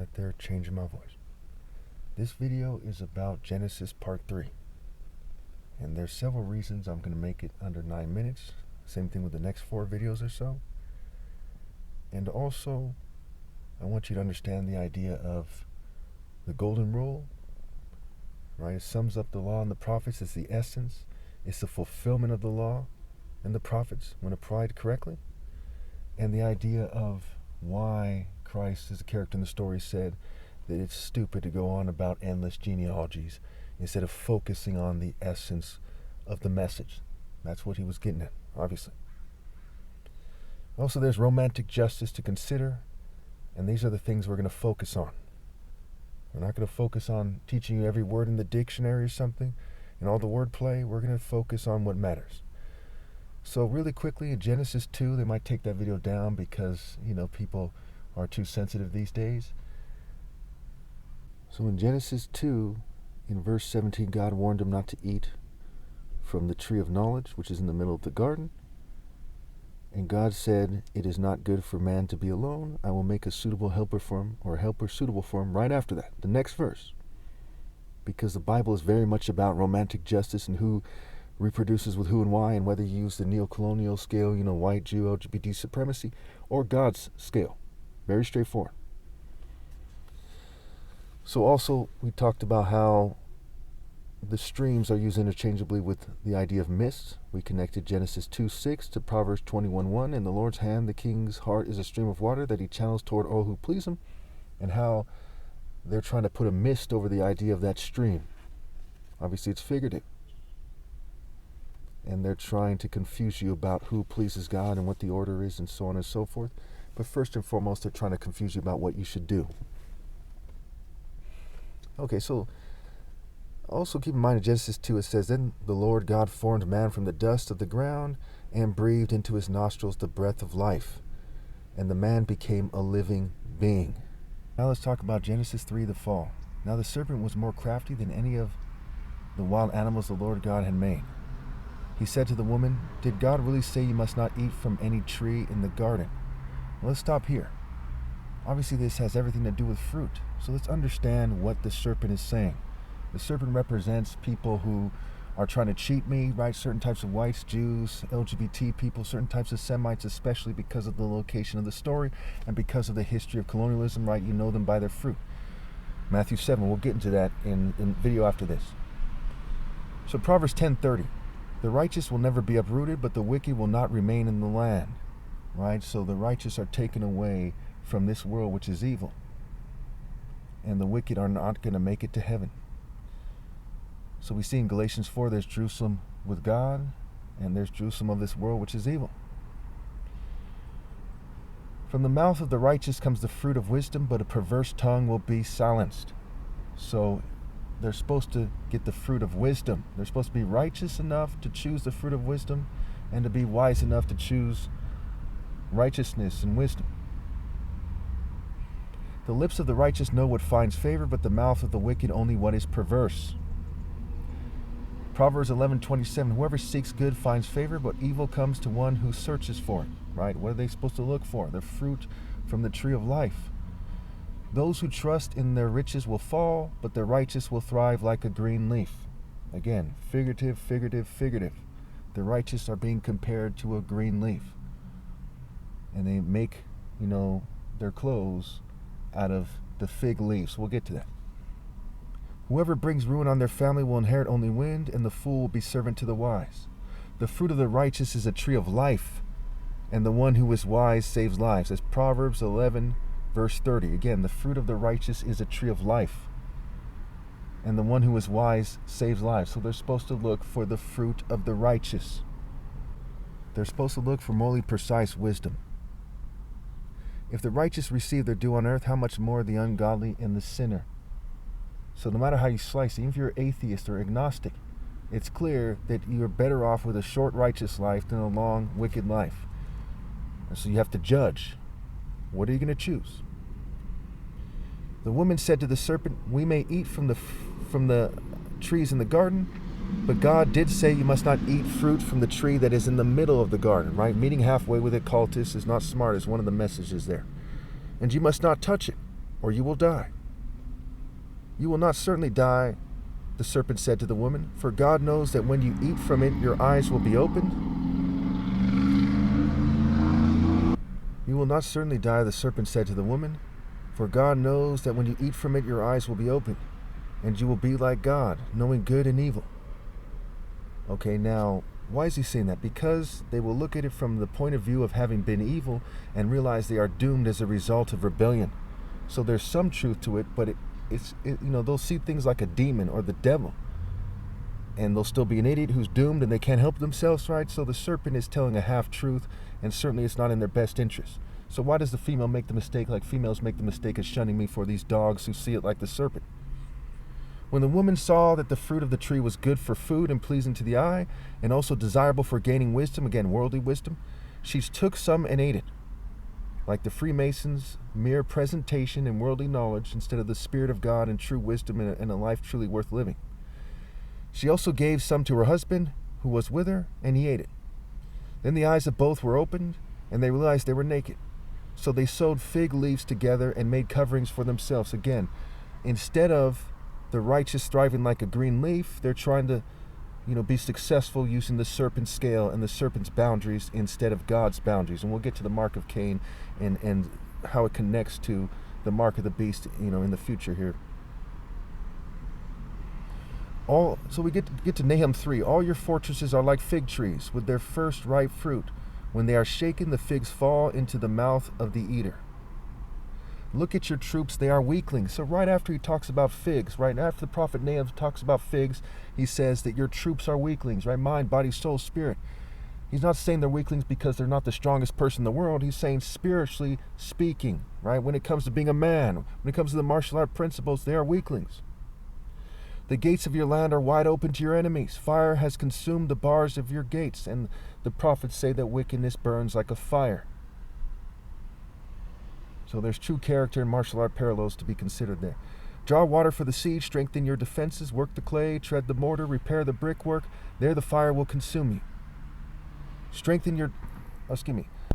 right there, changing my voice. This video is about Genesis Part 3. And there's several reasons I'm going to make it under 9 minutes. Same thing with the next 4 videos or so. And also, I want you to understand the idea of the golden rule, right? It sums up the law and the prophets. It's the essence. It's the fulfillment of the law and the prophets when applied correctly. And the idea of why Christ, as a character in the story, said that it's stupid to go on about endless genealogies instead of focusing on the essence of the message. That's what he was getting at, obviously. Also, there's romantic justice to consider, and these are the things we're going to focus on. We're not going to focus on teaching you every word in the dictionary or something and all the wordplay. We're going to focus on what matters. So really quickly, in Genesis 2, they might take that video down because, people are too sensitive these days. So in Genesis 2, in verse 17, God warned him not to eat from the tree of knowledge, which is in the middle of the garden. And God said, "It is not good for man to be alone. I will make a suitable helper for him," or a helper suitable for him, right after that, the next verse. Because the Bible is very much about romantic justice and who reproduces with who and why, and whether you use the neo-colonial scale, white, Jew, LGBT supremacy, or God's scale. Very straightforward. So also, we talked about how the streams are used interchangeably with the idea of mist. We connected Genesis 2:6 to Proverbs 21:1. In the Lord's hand, the king's heart is a stream of water that he channels toward all who please him, and how they're trying to put a mist over the idea of that stream. Obviously, it's figurative. And they're trying to confuse you about who pleases God and what the order is and so on and so forth. But first and foremost, they're trying to confuse you about what you should do. Okay, so also keep in mind in Genesis 2, it says, "Then the Lord God formed man from the dust of the ground and breathed into his nostrils the breath of life. And the man became a living being." Now let's talk about Genesis 3, the fall. "Now the serpent was more crafty than any of the wild animals the Lord God had made. He said to the woman, 'Did God really say you must not eat from any tree in the garden?'" Well, let's stop here. Obviously, this has everything to do with fruit. So let's understand what the serpent is saying. The serpent represents people who are trying to cheat me, right? Certain types of whites, Jews, LGBT people, certain types of Semites, especially because of the location of the story and because of the history of colonialism, right? You know them by their fruit. Matthew 7, we'll get into that in video after this. So Proverbs 10:30. "The righteous will never be uprooted, but the wicked will not remain in the land." Right? So the righteous are taken away from this world, which is evil. And the wicked are not going to make it to heaven. So we see in Galatians 4, there's Jerusalem with God, and there's Jerusalem of this world, which is evil. "From the mouth of the righteous comes the fruit of wisdom, but a perverse tongue will be silenced." So they're supposed to get the fruit of wisdom. They're supposed to be righteous enough to choose the fruit of wisdom and to be wise enough to choose righteousness and wisdom. "The lips of the righteous know what finds favor, but the mouth of the wicked only what is perverse." Proverbs 11:27, "Whoever seeks good finds favor, but evil comes to one who searches for it." Right? What are they supposed to look for? The fruit from the tree of life. "Those who trust in their riches will fall, but the righteous will thrive like a green leaf." Again, figurative, figurative, figurative. The righteous are being compared to a green leaf. And they make, their clothes out of the fig leaves. We'll get to that. "Whoever brings ruin on their family will inherit only wind, and the fool will be servant to the wise. The fruit of the righteous is a tree of life, and the one who is wise saves lives." That's Proverbs 11, verse 30. Again, the fruit of the righteous is a tree of life, and the one who is wise saves lives. So they're supposed to look for the fruit of the righteous. They're supposed to look for morally precise wisdom. "If the righteous receive their due on earth, how much more the ungodly and the sinner?" So no matter how you slice it, even if you're atheist or agnostic, it's clear that you're better off with a short righteous life than a long wicked life. And so you have to judge. What are you going to choose? "The woman said to the serpent, 'We may eat from the trees in the garden, but God did say you must not eat fruit from the tree that is in the middle of the garden,'" right? Meeting halfway with it, cultists, is not smart, is one of the messages there. "And you must not touch it, or you will die. You will not certainly die, the serpent said to the woman, for God knows that when you eat from it, your eyes will be opened. You will not certainly die, the serpent said to the woman, for God knows that when you eat from it, your eyes will be opened, and you will be like God, knowing good and evil. Okay, now, why is he saying that? Because they will look at it from the point of view of having been evil and realize they are doomed as a result of rebellion. So there's some truth to it, but they'll see things like a demon or the devil, and they'll still be an idiot who's doomed and they can't help themselves, right? So the serpent is telling a half-truth, and certainly it's not in their best interest. So why does the female make the mistake like females make the mistake of shunning me for these dogs who see it like the serpent? When the woman saw that the fruit of the tree was good for food and pleasing to the eye, and also desirable for gaining wisdom, again, worldly wisdom, she took some and ate it. Like the Freemasons, mere presentation and worldly knowledge instead of the Spirit of God and true wisdom and a life truly worth living. She also gave some to her husband, who was with her, and he ate it. Then the eyes of both were opened, and they realized they were naked. So they sewed fig leaves together and made coverings for themselves. Again, instead of the righteous thriving like a green leaf, they're trying to, be successful using the serpent's scale and the serpent's boundaries instead of God's boundaries. And we'll get to the mark of Cain and how it connects to the mark of the beast, in the future here. So we get to Nahum 3. All your fortresses are like fig trees with their first ripe fruit. When they are shaken, the figs fall into the mouth of the eater. Look at your troops, they are weaklings. So right after he talks about figs, right after the prophet Nahum talks about figs, he says that your troops are weaklings, right? Mind, body, soul, spirit. He's not saying they're weaklings because they're not the strongest person in the world. He's saying spiritually speaking, right? When it comes to being a man, when it comes to the martial art principles, they are weaklings. The gates of your land are wide open to your enemies. Fire has consumed the bars of your gates, and the prophets say that wickedness burns like a fire. So there's true character and martial art parallels to be considered there. Draw water for the siege, strengthen your defenses, work the clay, tread the mortar, repair the brickwork. There the fire will consume you.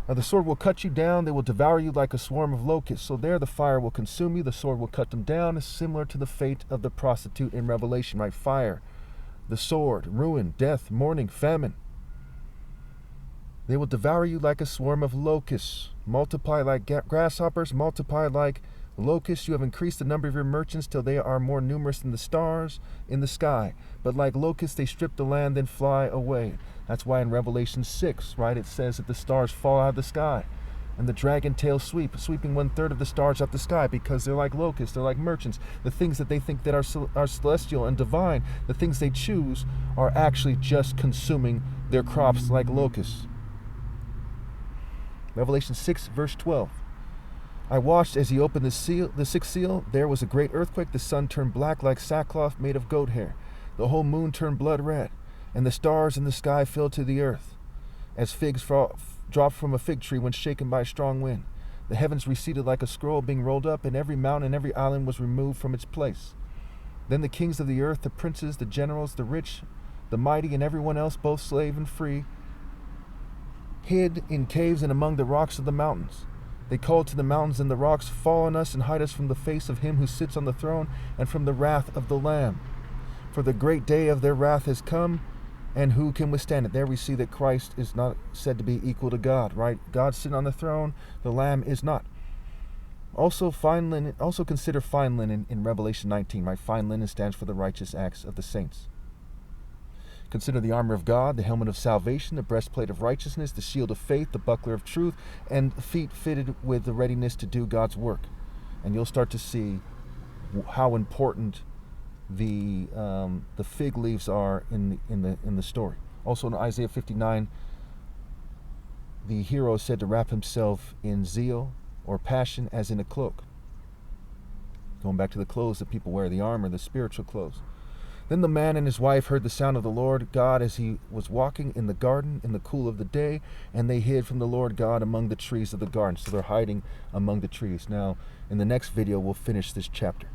The sword will cut you down, they will devour you like a swarm of locusts. So there the fire will consume you, the sword will cut them down. It's similar to the fate of the prostitute in Revelation, right? Fire, the sword, ruin, death, mourning, famine. They will devour you like a swarm of locusts. Multiply like grasshoppers, multiply like locusts. You have increased the number of your merchants till they are more numerous than the stars in the sky. But like locusts, they strip the land and fly away. That's why in Revelation 6, right, it says that the stars fall out of the sky. And the dragon tail sweeping 1/3 of the stars out the sky, because they're like locusts, they're like merchants. The things that they think that are celestial and divine, the things they choose, are actually just consuming their crops like locusts. Revelation 6, verse 12. I watched as he opened the sixth seal. There was a great earthquake. The sun turned black like sackcloth made of goat hair. The whole moon turned blood red, and the stars in the sky fell to the earth, as figs dropped from a fig tree when shaken by a strong wind. The heavens receded like a scroll being rolled up, and every mountain and every island was removed from its place. Then the kings of the earth, the princes, the generals, the rich, the mighty, and everyone else, both slave and free, hid in caves and among the rocks of the mountains. They called to the mountains and the rocks, fall on us and hide us from the face of him who sits on the throne and from the wrath of the Lamb. For the great day of their wrath has come, and who can withstand it? There we see that Christ is not said to be equal to God, right? God's sitting on the throne, the Lamb is not. Also consider fine linen in Revelation 19, right? Fine linen stands for the righteous acts of the saints. Consider the armor of God, the helmet of salvation, the breastplate of righteousness, the shield of faith, the buckler of truth, and feet fitted with the readiness to do God's work. And you'll start to see how important the fig leaves are in the story. Also in Isaiah 59, the hero is said to wrap himself in zeal or passion as in a cloak. Going back to the clothes that people wear, the armor, the spiritual clothes. Then the man and his wife heard the sound of the Lord God as he was walking in the garden in the cool of the day, and they hid from the Lord God among the trees of the garden. So they're hiding among the trees. Now, in the next video, we'll finish this chapter.